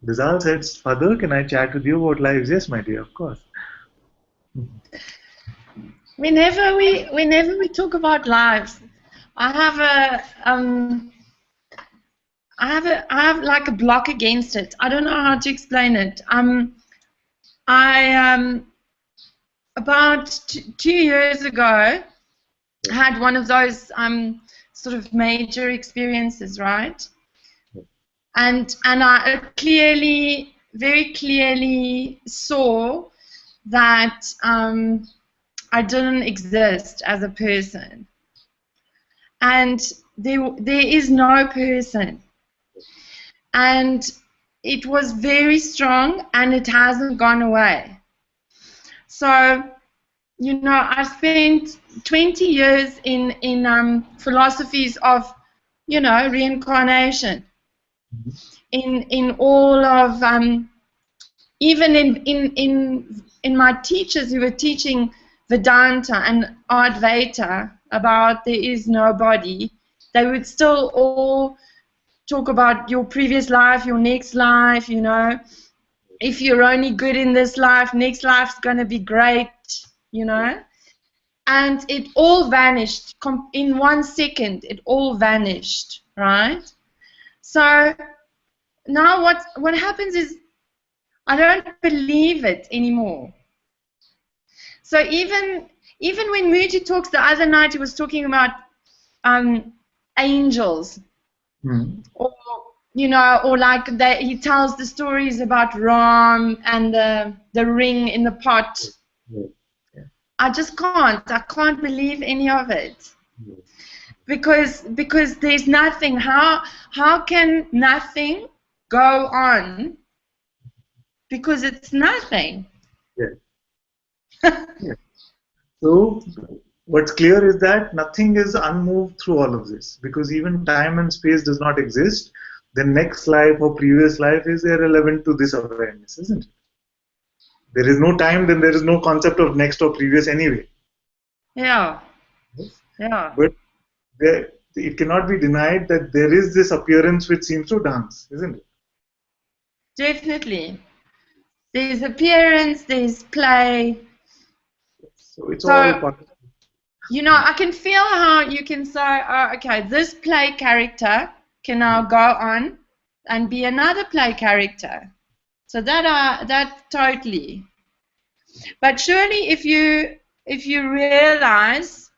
Rizal said, "Father, can I chat with you about lives?" Yes, my dear, of course. Whenever we talk about lives, I have I have like a block against it. I don't know how to explain it. I about 2 years ago had one of those sort of major experiences, right? And I clearly, very clearly saw that I didn't exist as a person, and there is no person, and it was very strong, and it hasn't gone away. So, you know, I spent 20 years in philosophies of, you know, reincarnation, in all of even in my teachers who were teaching Vedanta and Advaita about there is no body, they would still all talk about your previous life, your next life, you know. If you're only good in this life, next life's going to be great, you know. And it all vanished. In 1 second, it all vanished, right? So now what happens is I don't believe it anymore. So even when Muji talks the other night, he was talking about angels, or you know, or like he tells the stories about Ram and the ring in the pot. I just can't. I can't believe any of it. Because there's nothing. How can nothing go on? Because it's nothing. Yeah. So what's clear is that nothing is unmoved through all of this, because even time and space does not exist. The next life or previous life is irrelevant to this awareness, isn't it? There is no time, then there is no concept of next or previous anyway. Yeah. Yeah. But it cannot be denied that there is this appearance which seems to dance, isn't it? Definitely. There's appearance, there's play. So it's all part of it. You know, I can feel how you can say, oh, okay, this play character can now go on and be another play character. So that totally. But surely if you realize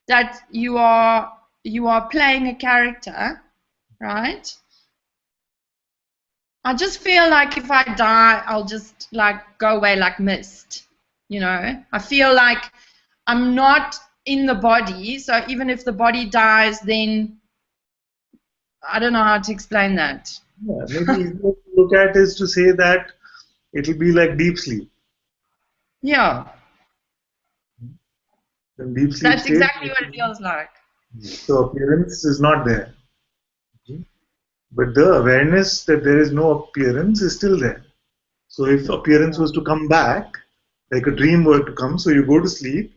that you are playing a character, right? I just feel like if I die, I'll just like go away like mist. You know, I feel like I'm not in the body, so even if the body dies, then I don't know how to explain that. Yeah, maybe what to look at is to say that it'll be like deep sleep. Yeah. In deep sleep That's state, exactly what it feels like. so appearance is not there. But the awareness that there is no appearance is still there. So if appearance was to come back, like a dream were to come, so you go to sleep,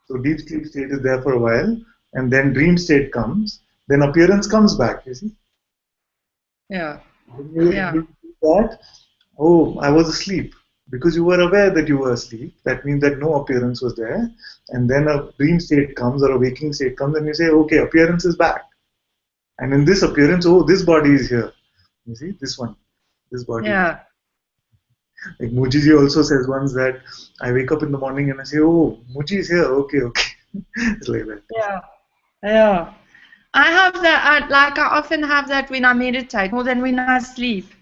so deep sleep state is there for a while, and then dream state comes, then appearance comes back, you see. Yeah. When you are able to do that, oh, I was asleep. Because you were aware that you were asleep, that means that no appearance was there, and then a dream state comes or a waking state comes, and you say, okay, appearance is back. And in this appearance, oh, this body is here. You see, this one, this body. Yeah. Like Mujiji also says once that I wake up in the morning and I say, oh, Muji is here. Okay, okay. It's like that. Yeah. Yeah. I have that, I often have that when I meditate more than when I sleep.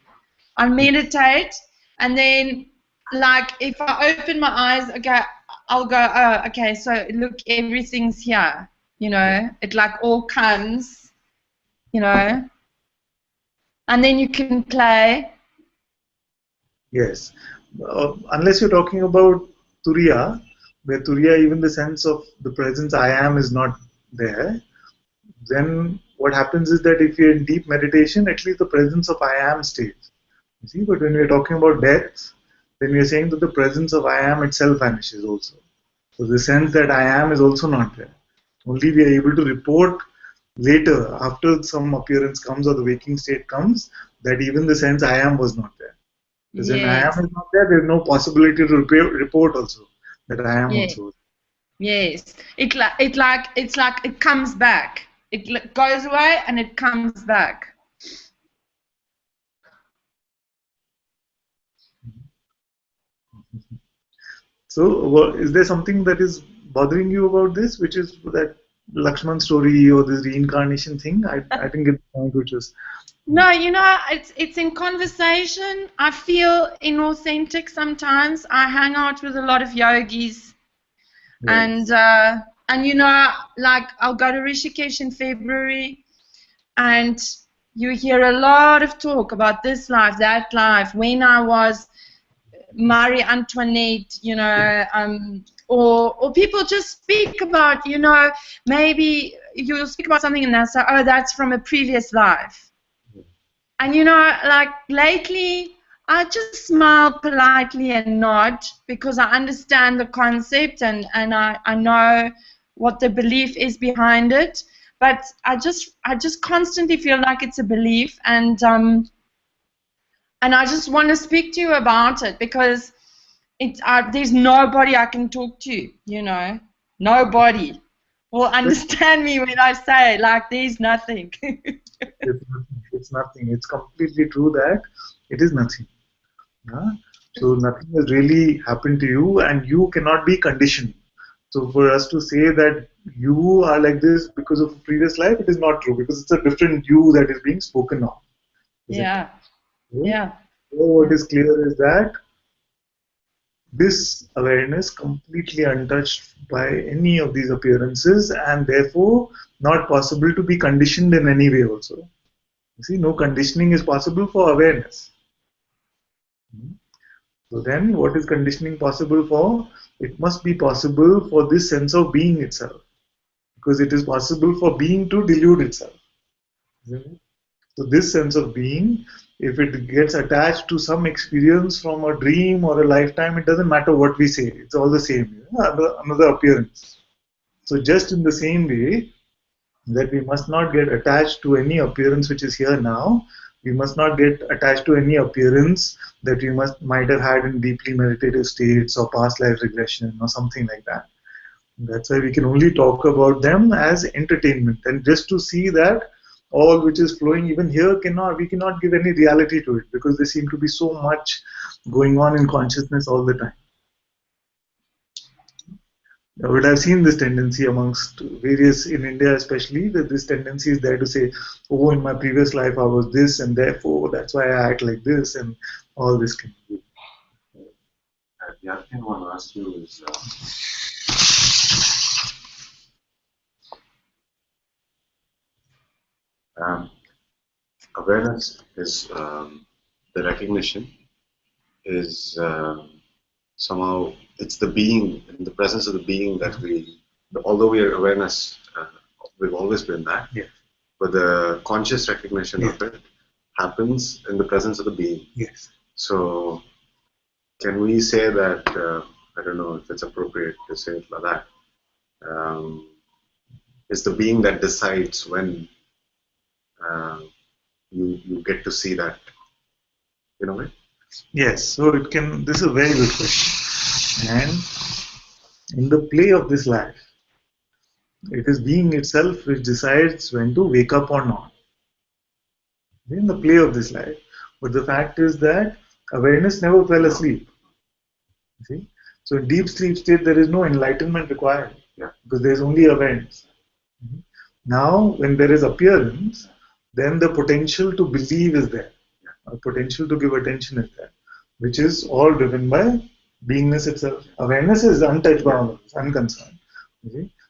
I meditate, and then, like, if I open my eyes, okay, I'll go, oh, okay, so look, everything's here, you know, it like all comes, you know, and then you can play. Yes. Unless you're talking about Turiya, where Turiya, even the sense of the presence I am is not there, then what happens is that if you're in deep meditation, at least the presence of I am stays. You see, but when we're talking about death, then we're saying that the presence of I am itself vanishes also. So the sense that I am is also not there. Only we are able to report later, after some appearance comes or the waking state comes, that even the sense I am was not there. Because when I Yes. am is not there, there's no possibility to report also that I am Yes. also. Yes. It's like it comes back. It goes away and it comes back. So, is there something that is bothering you about this, which is that Lakshman story or this reincarnation thing? I didn't get the point, which was. No, it's in conversation. I feel inauthentic sometimes. I hang out with a lot of yogis, Right. and like I'll go to Rishikesh in February, and you hear a lot of talk about this life, that life. When I was Marie Antoinette, or people just speak about, maybe you'll speak about something and they'll say, oh, that's from a previous life. And like lately, I just smile politely and nod because I understand the concept and I know what the belief is behind it. But I just constantly feel like it's a belief, and I just want to speak to you about it because there's nobody I can talk to. Nobody will understand me when I say like there's nothing. It's nothing. It's completely true that it is nothing. Huh? So nothing has really happened to you, and you cannot be conditioned. So for us to say that you are like this because of a previous life, it is not true because it's a different you that is being spoken of. Yeah. Yeah. So what is clear is that this awareness completely untouched by any of these appearances and therefore not possible to be conditioned in any way also. You see, no conditioning is possible for awareness. So then what is conditioning possible for? It must be possible for this sense of being itself. Because it is possible for being to delude itself. So this sense of being, if it gets attached to some experience from a dream or a lifetime, it doesn't matter what we say. It's all the same. Another appearance. So just in the same way that we must not get attached to any appearance which is here now, we must not get attached to any appearance that we might have had in deeply meditative states or past life regression or something like that. That's why we can only talk about them as entertainment, and just to see that all which is flowing even here we cannot give any reality to it because there seem to be so much going on in consciousness all the time. But I've seen this tendency amongst various in India, especially that this tendency is there to say, "Oh, in my previous life I was this, and therefore that's why I act like this," and all this can be. The other thing I want to ask you is, awareness is the recognition is somehow it's the being, in the presence of the being that although we are awareness, we've always been that, but the conscious recognition of it happens in the presence of the being. Yes. So can we say that, I don't know if it's appropriate to say it like that, it's the being that decides when you get to see that, in a way? Yes, so this is a very good question. And in the play of this life, it is being itself which decides when to wake up or not. In the play of this life. But the fact is that awareness never fell asleep. See? So in deep sleep state, there is no enlightenment required because there is only awareness. Now, when there is appearance, then the potential to believe is there. A potential to give attention is there, which is all driven by beingness itself. Awareness is untouched by awareness, unconcerned.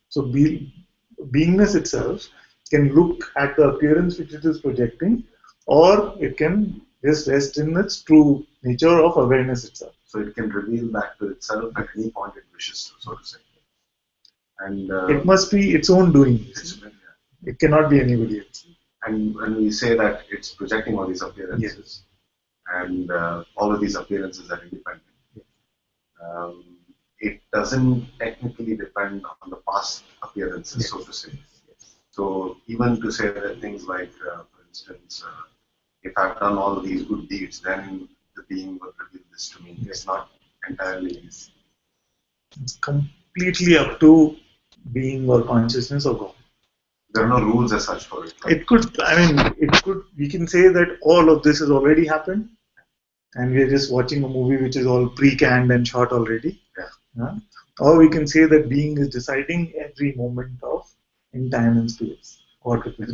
So beingness itself can look at the appearance which it is projecting, or it can just rest in its true nature of awareness itself. So it can reveal back to itself at any point it wishes to, so to say. And it must be its own doing. It cannot be anybody else. And when we say that it's projecting all these appearances, and all of these appearances are independent, it doesn't technically depend on the past appearances, so to say. So even to say that things like, for instance, if I've done all of these good deeds, then the being will reveal this to me. It's not entirely easy. It's completely up to being or consciousness or God. There are no rules as such for it. It could, we can say that all of this has already happened and we are just watching a movie which is all pre-canned and shot already. Yeah. Or we can say that being is deciding every moment of in time and space.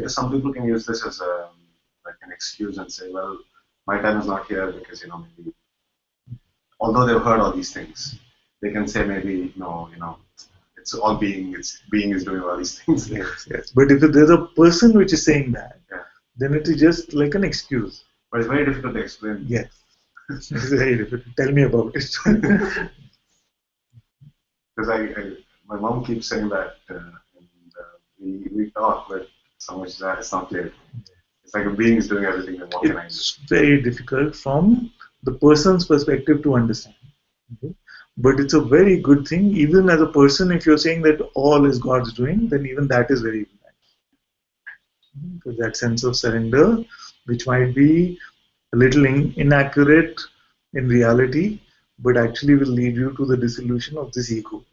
Some people can use this as like an excuse and say, well, my time is not here because, maybe, although they've heard all these things, they can say maybe, no, it's all being, being is doing all these things. Yes. But if there's a person which is saying that, then it is just like an excuse. But it's very difficult to explain. Yes. It's very difficult. Tell me about it. Because my mom keeps saying that, and we talk, but so much that it's not clear. It's like a being is doing everything, and what can I do? It's very difficult from the person's perspective to understand. Okay? But it's a very good thing, even as a person, if you're saying that all is God's doing, then even that is very good. Because that sense of surrender, which might be a little inaccurate in reality, but actually will lead you to the dissolution of this ego.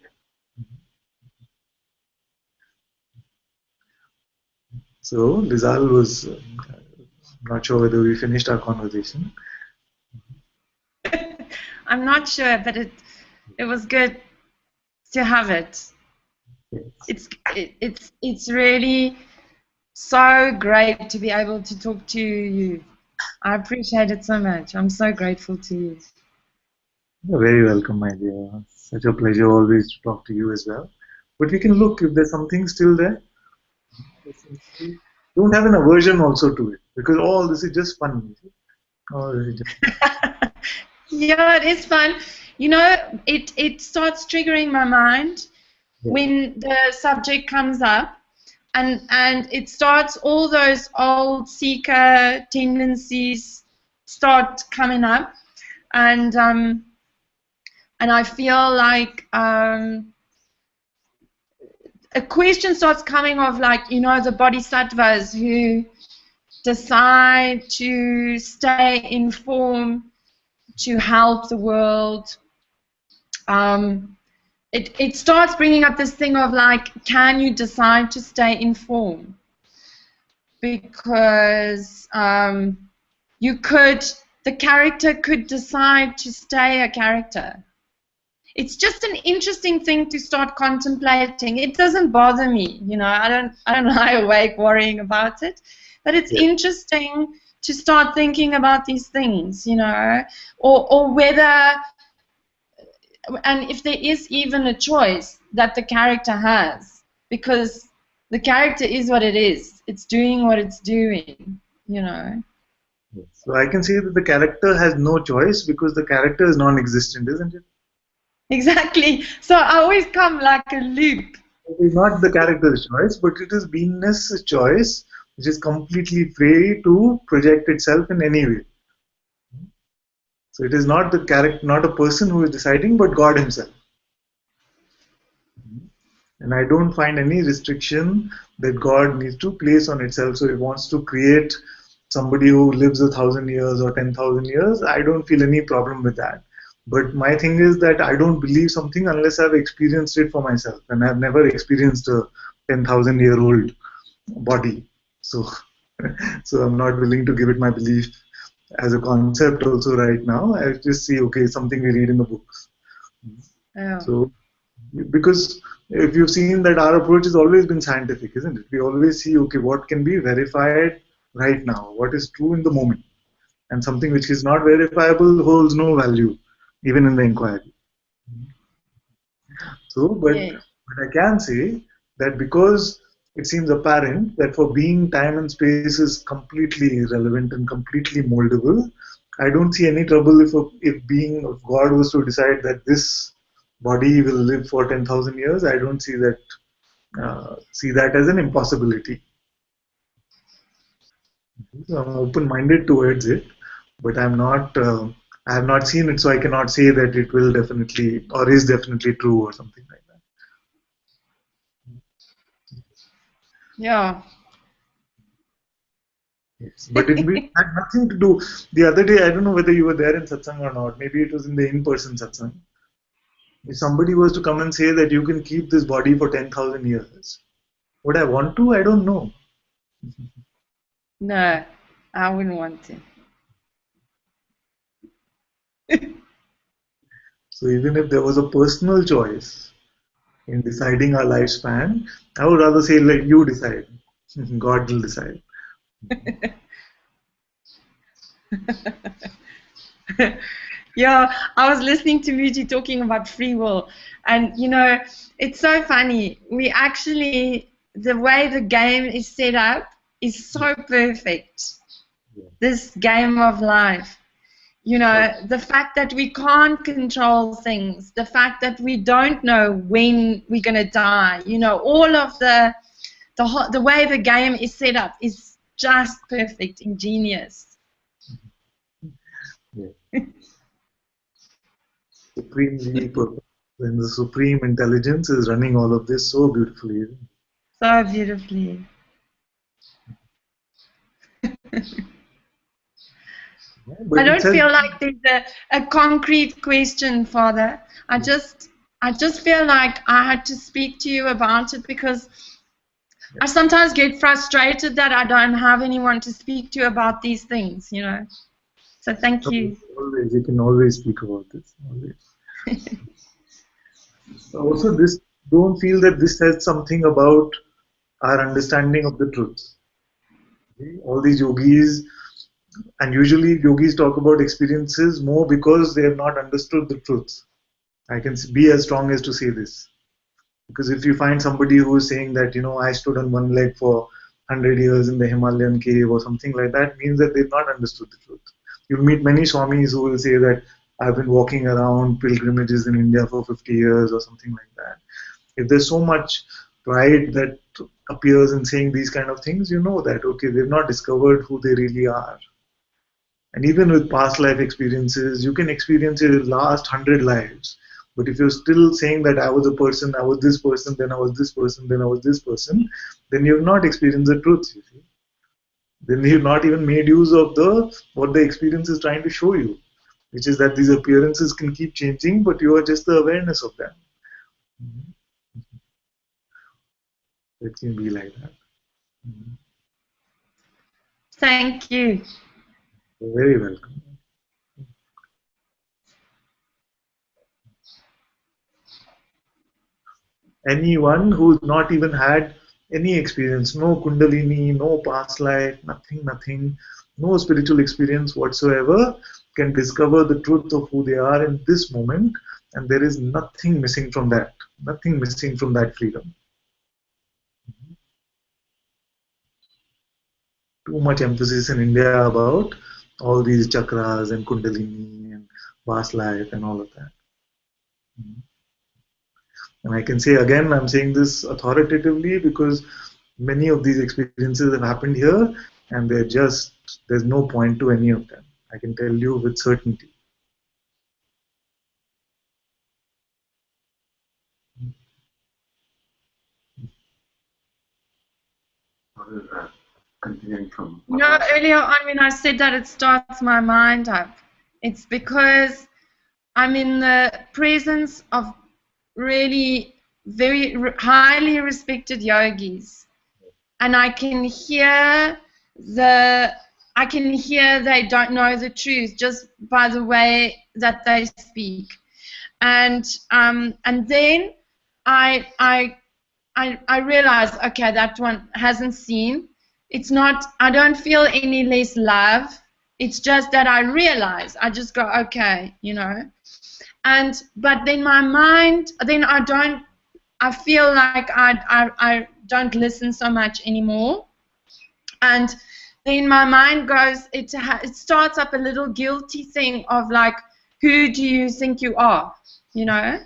So, Lizal was not sure whether we finished our conversation. I'm not sure, but it was good to have it. Yes. It's really so great to be able to talk to you. I appreciate it so much. I'm so grateful to you. You're very welcome, my dear. Such a pleasure always to talk to you as well. But we can look if there's something still there. Don't have an aversion also to it, because all this is just fun. Yeah, it is fun. It starts triggering my mind when the subject comes up, and it starts, all those old seeker tendencies start coming up, and I feel like a question starts coming of, like, the bodhisattvas who decide to stay in form to help the world. It starts bringing up this thing of, like, can you decide to stay in form? Because the character could decide to stay a character. It's just an interesting thing to start contemplating. It doesn't bother me, I don't lie awake worrying about it, but it's interesting to start thinking about these things, or whether, and if there is even a choice that the character has, because the character is what it is. It's doing what it's doing, So I can say that the character has no choice because the character is non-existent, isn't it? Exactly. So I always come like a loop. It is not the character's choice, but it is beingness' choice, which is completely free to project itself in any way. So it is not the character, not a person who is deciding, but God himself. And I don't find any restriction that God needs to place on itself. So if it wants to create somebody who lives 1,000 years or 10,000 years, I don't feel any problem with that. But my thing is that I don't believe something unless I've experienced it for myself. And I've never experienced a 10,000-year-old body. So I'm not willing to give it my belief as a concept also right now. I just see, okay, something we read in the books. Yeah. So, because if you've seen that our approach has always been scientific, isn't it? We always see, okay, what can be verified right now, what is true in the moment, and something which is not verifiable holds no value, even in the inquiry. So, but I can say that because it seems apparent that for being, time and space is completely irrelevant and completely moldable, I don't see any trouble if God was to decide that this body will live for 10,000 years. I don't see that as an impossibility. So I'm open-minded towards it, but I'm not. I have not seen it, so I cannot say that it will definitely or is definitely true or something like that. Yeah. Yes. But it had nothing to do. The other day, I don't know whether you were there in Satsang or not. Maybe it was in the in-person Satsang. If somebody was to come and say that you can keep this body for 10,000 years, would I want to? I don't know. No, I wouldn't want to. So even if there was a personal choice in deciding our lifespan, I would rather say, let you decide. God will decide. Yeah, I was listening to Muji talking about free will, and you know, it's so funny. We actually, the way the game is set up is so perfect. This game of life, you know, the fact that we can't control things, the fact that we don't know when we're going to die, you know, all of the way the game is set up is just perfect, ingenious. Yeah. Supremely perfect. When the supreme intelligence is running all of this so beautifully. So beautifully. But I it don't says, feel like there's a concrete question, Father. I just feel like I had to speak to you about it because I sometimes get frustrated that I don't have anyone to speak to about these things, you know. So thank you. always, you can always speak about this. Always. Also, this don't feel that this says something about our understanding of the truth. Okay? All these yogis, and usually yogis talk about experiences more because they have not understood the truth. I can be as strong as to say this. Because if you find somebody who is saying that, I stood on one leg for 100 years in the Himalayan cave or something like that, means that they've not understood the truth. You'll meet many Swamis who will say that I've been walking around pilgrimages in India for 50 years or something like that. If there's so much pride that appears in saying these kind of things, you know that, okay, they've not discovered who they really are. And even with past life experiences, you can experience your last 100 lives. But if you're still saying that I was a person, I was this person, then I was this person, then I was this person, then you've not experienced the truth, you see. Then you've not even made use of what the experience is trying to show you, which is that these appearances can keep changing, but you are just the awareness of them. It can be like that. Thank you. You're very welcome. Anyone who's not even had any experience, no kundalini, no past life, nothing, no spiritual experience whatsoever, can discover the truth of who they are in this moment, and there is nothing missing from that, freedom. Too much emphasis in India about all these chakras and kundalini and past life and all of that. And I can say again, I'm saying this authoritatively because many of these experiences have happened here, and there's no point to any of them. I can tell you with certainty. Continuing from. You know, earlier on when I said that it starts my mind up, it's because I'm in the presence of really very highly respected yogis, and I can hear they don't know the truth just by the way that they speak, and then I realize, okay, that one hasn't seen. It's not, I don't feel any less love. It's just that I realize, I just go, okay, you know. But then my mind, then I feel like I don't listen so much anymore. And then my mind goes, it starts up a little guilty thing of like, who do you think you are, you know?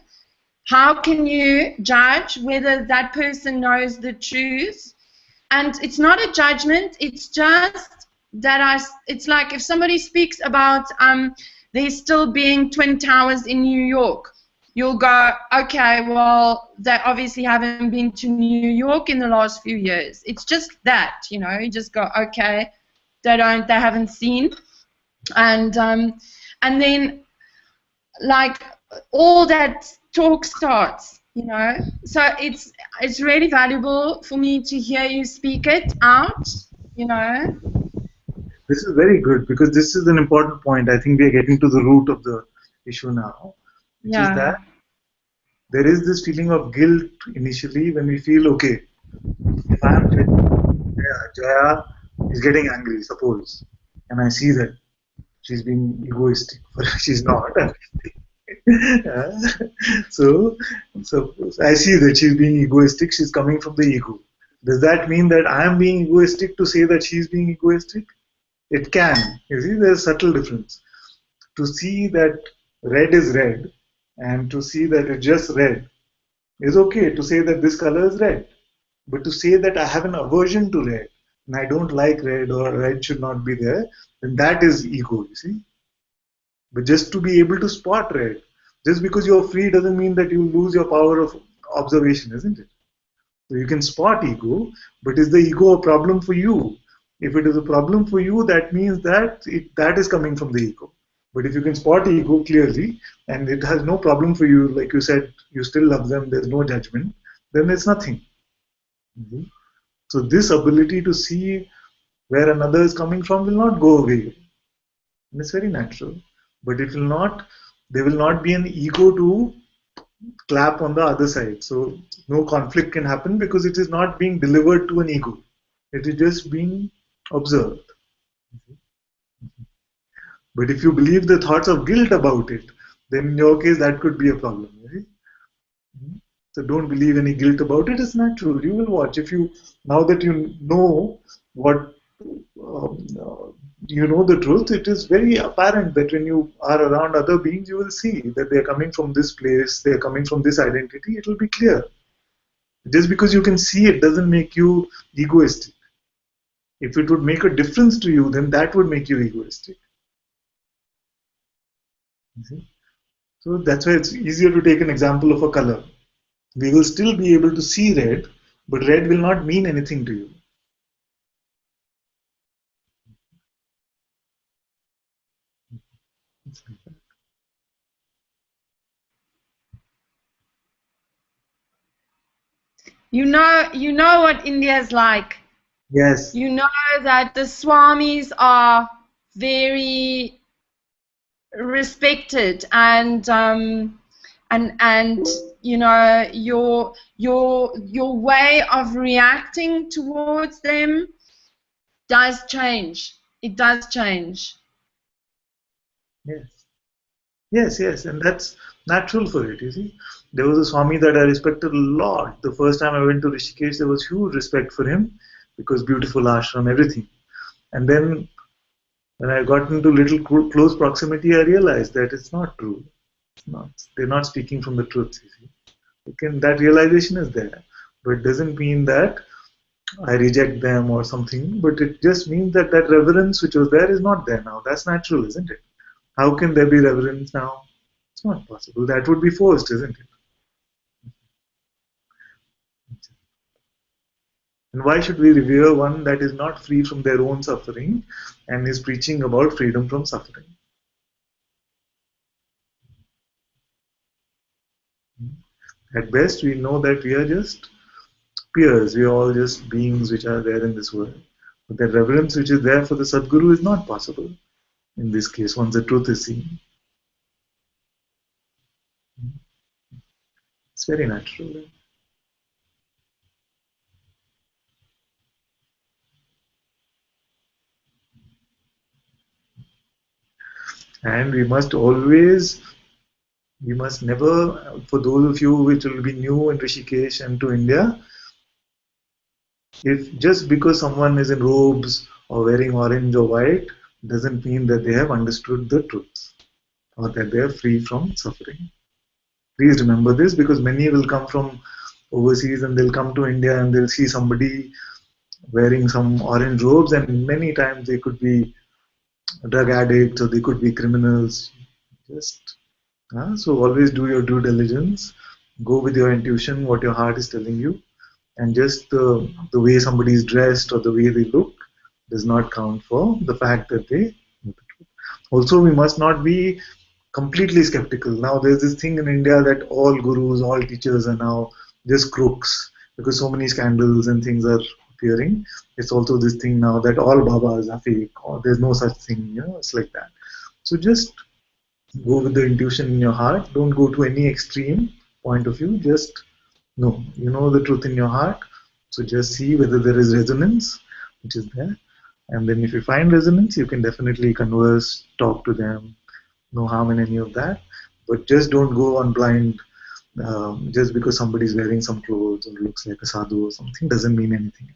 How can you judge whether that person knows the truth? And it's not a judgment, it's just that it's like if somebody speaks about there still being Twin Towers in New York, you'll go, okay, well, they obviously haven't been to New York in the last few years. It's just that, you know, you just go, okay, they haven't seen, and then like all that talk starts, you know. So it's really valuable for me to hear you speak it out, you know. This is very good, because this is an important point. I think we are getting to the root of the issue now, which is that there is this feeling of guilt initially when we feel, okay, if I am Jaya is getting angry, suppose, and I see that she's being egoistic, but she's not. Uh, so, so I see that she's being egoistic. She's coming from the ego. Does that mean that I am being egoistic to say that she's being egoistic? It can. You see, there's a subtle difference. To see that red is red and to see that it's just red is okay. To say that this color is red, but to say that I have an aversion to red and I don't like red, or red should not be there, then that is ego, you see. But just to be able to spot red, just because you're free doesn't mean that you lose your power of observation, isn't it? So you can spot ego, but is the ego a problem for you? If it is a problem for you, that means that that is coming from the ego. But if you can spot ego clearly and it has no problem for you, like you said, you still love them, there's no judgment, then it's nothing. Mm-hmm. So this ability to see where another is coming from will not go away. And it's very natural. But it will not, there will not be an ego to clap on the other side. So no conflict can happen because it is not being delivered to an ego. It is just being observed. But if you believe the thoughts of guilt about it, then in your case that could be a problem. Right? So don't believe any guilt about it. It's natural. You will watch. If you, now that you know what, you know the truth, it is very apparent that when you are around other beings, you will see that they are coming from this place, they are coming from this identity. It will be clear. Just because you can see it doesn't make you egoistic. If it would make a difference to you, then that would make you egoistic. You see? So that's why it's easier to take an example of a color. We will still be able to see red, but red will not mean anything to you. You know what India is like. Yes. You know that the Swamis are very respected, and you know your way of reacting towards them does change. It does change. Yes. Yes, and that's natural for it, you see. There was a Swami that I respected a lot. The first time I went to Rishikesh, there was huge respect for him because beautiful ashram, everything. And then when I got into little close proximity, I realized that it's not true. It's not. They're not speaking from the truth, you see. That realization is there. But it doesn't mean that I reject them or something, but it just means that that reverence which was there is not there now. That's natural, isn't it? How can there be reverence now? It's not possible. That would be forced, isn't it? And why should we revere one that is not free from their own suffering and is preaching about freedom from suffering? At best, we know that we are just peers. We are all just beings which are there in this world. But that reverence which is there for the Sadguru is not possible in this case once the truth is seen. It's very natural. And we must never, for those of you which will be new in Rishikesh and to India, if just because someone is in robes or wearing orange or white doesn't mean that they have understood the truth or that they are free from suffering. Please remember this, because many will come from overseas and they'll come to India and they'll see somebody wearing some orange robes, and many times they could be drug addicts or they could be criminals. So always do your due diligence, go with your intuition, what your heart is telling you, and just the way somebody is dressed or the way they look does not count for the fact that they know the truth. Also, we must not be completely skeptical. Now, there's this thing in India that all gurus, all teachers are now just crooks because so many scandals and things are appearing. It's also this thing now that all Babas are fake, or there's no such thing, it's like that. So just go with the intuition in your heart. Don't go to any extreme point of view. Just know, you know the truth in your heart. So just see whether there is resonance, which is there. And then if you find resonance, you can definitely converse, talk to them, no harm in any of that. But just don't go on blind. Just because somebody's wearing some clothes or looks like a sadhu or something doesn't mean anything.